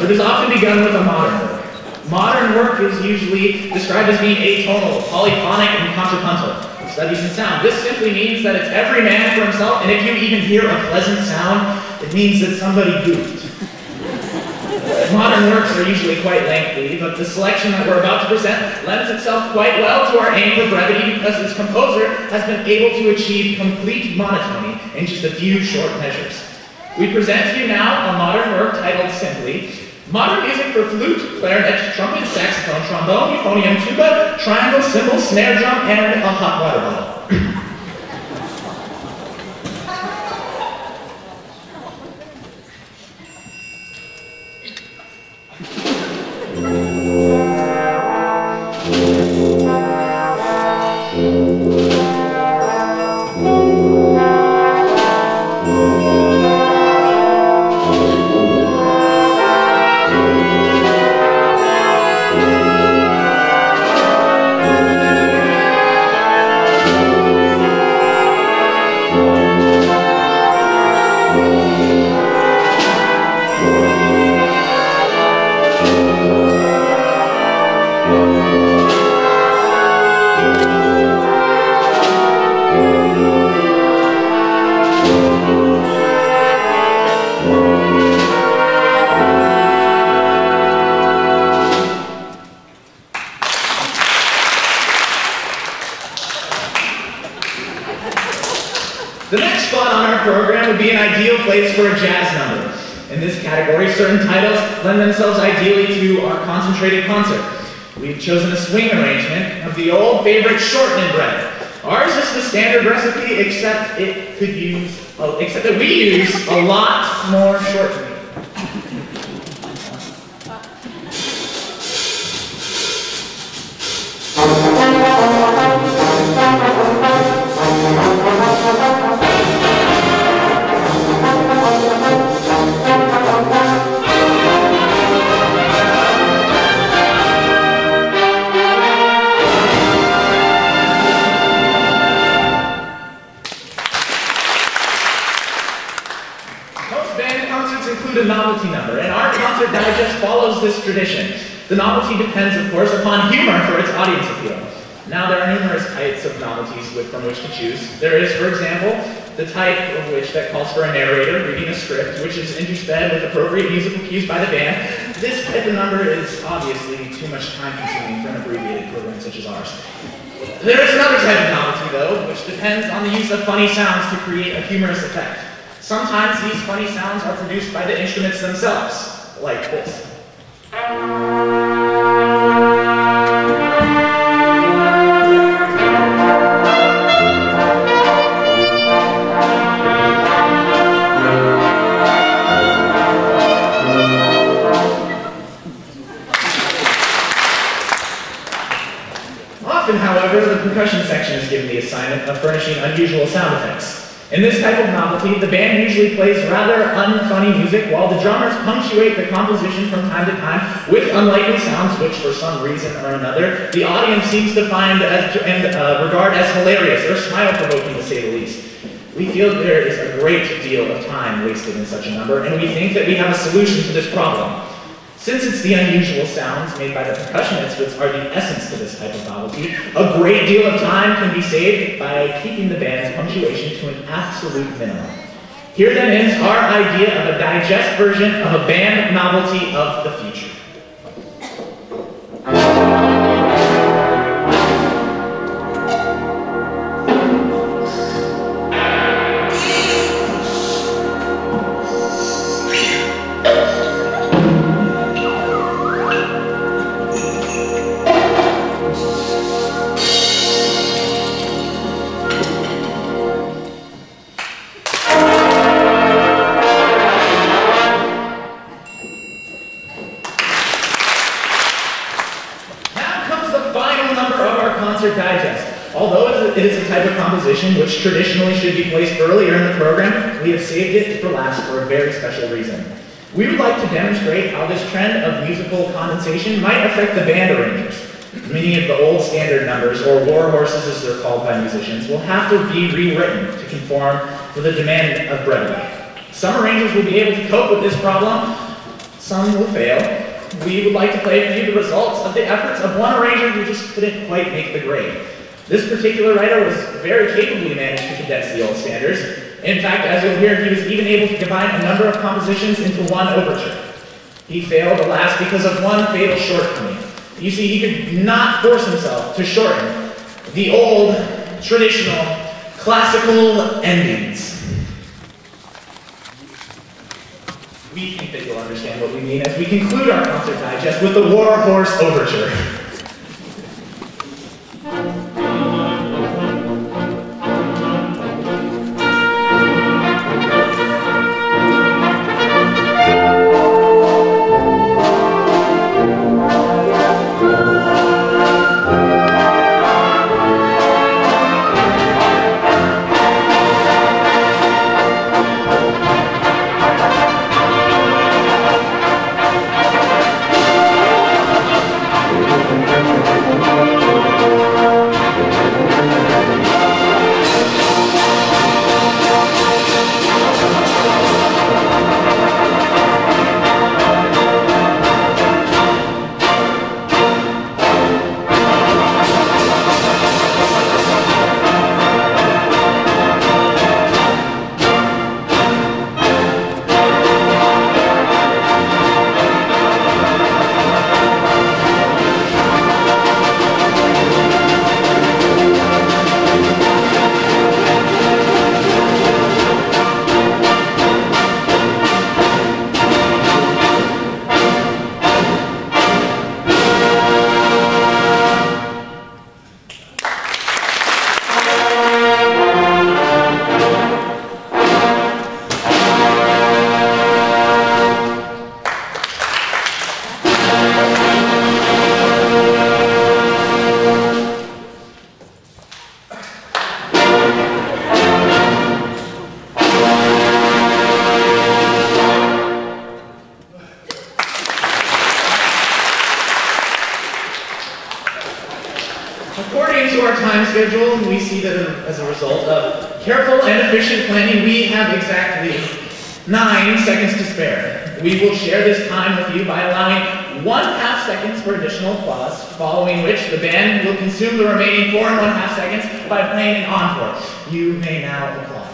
but is often begun with a modern work. Modern work is usually described as being atonal, polyphonic, and contrapuntal. Studies in sound. This simply means that it's every man for himself, and if you even hear a pleasant sound, it means that somebody goofed. Modern works are usually quite lengthy, but the selection that we're about to present lends itself quite well to our aim for brevity because its composer has been able to achieve complete monotony in just a few short measures. We present to you now a modern work titled simply, Modern Music for Flute, Clarinet, Trumpet, Saxophone, Trombone, Euphonium, Tuba, Triangle, Cymbal, Snare Drum, and a hot water bottle. The next spot on our program would be an ideal place for a jazz number. In this category, certain titles lend themselves ideally to our concentrated concert. We've chosen a swing arrangement of the old favorite shortening bread. Ours is the standard recipe, except that we use a lot more shortening. Include a novelty number, and our concert digest follows this tradition. The novelty depends, of course, upon humor for its audience appeal. Now, there are numerous types of novelties from which to choose. There is, for example, the type of which that calls for a narrator reading a script, which is intersped with appropriate musical cues by the band. This type of number is obviously too much time-consuming for an abbreviated program such as ours. There is another type of novelty, though, which depends on the use of funny sounds to create a humorous effect. Sometimes these funny sounds are produced by the instruments themselves, like this. Often, however, the percussion section is given the assignment of furnishing unusual sound effects. In this type of novelty, the band usually plays rather unfunny music while the drummers punctuate the composition from time to time with unlikely sounds which, for some reason or another, the audience seems to find and regard as hilarious or smile-provoking, to say the least. We feel there is a great deal of time wasted in such a number, and we think that we have a solution to this problem. Since it's the unusual sounds made by the percussionists which are the essence to this type of novelty, a great deal of time can be saved by keeping the band's punctuation to an absolute minimum. Here then is our idea of a digest version of a band novelty of the future. Digest. Although it is a type of composition which traditionally should be placed earlier in the program, we have saved it for last for a very special reason. We would like to demonstrate how this trend of musical condensation might affect the band arrangers. Many of the old standard numbers, or war horses as they're called by musicians, will have to be rewritten to conform to the demand of brevity. Some arrangers will be able to cope with this problem, Some will fail. We would like to play for you the results of the efforts of one arranger who just couldn't quite make the grade. This particular writer was very capably managed to condense the old standards. In fact, as you'll hear, he was even able to combine a number of compositions into one overture. He failed, alas, because of one fatal shortcoming. You see, he could not force himself to shorten the old, traditional, classical endings. We think that you'll understand what we mean as we conclude our concert digest with the War Horse Overture. According to our time schedule, we see that as a result of careful and efficient planning, we have exactly 9 seconds to spare. We will share this time with you by allowing 1/2 seconds for additional applause, following which the band will consume the remaining 4 1/2 seconds by playing an encore. You may now applaud.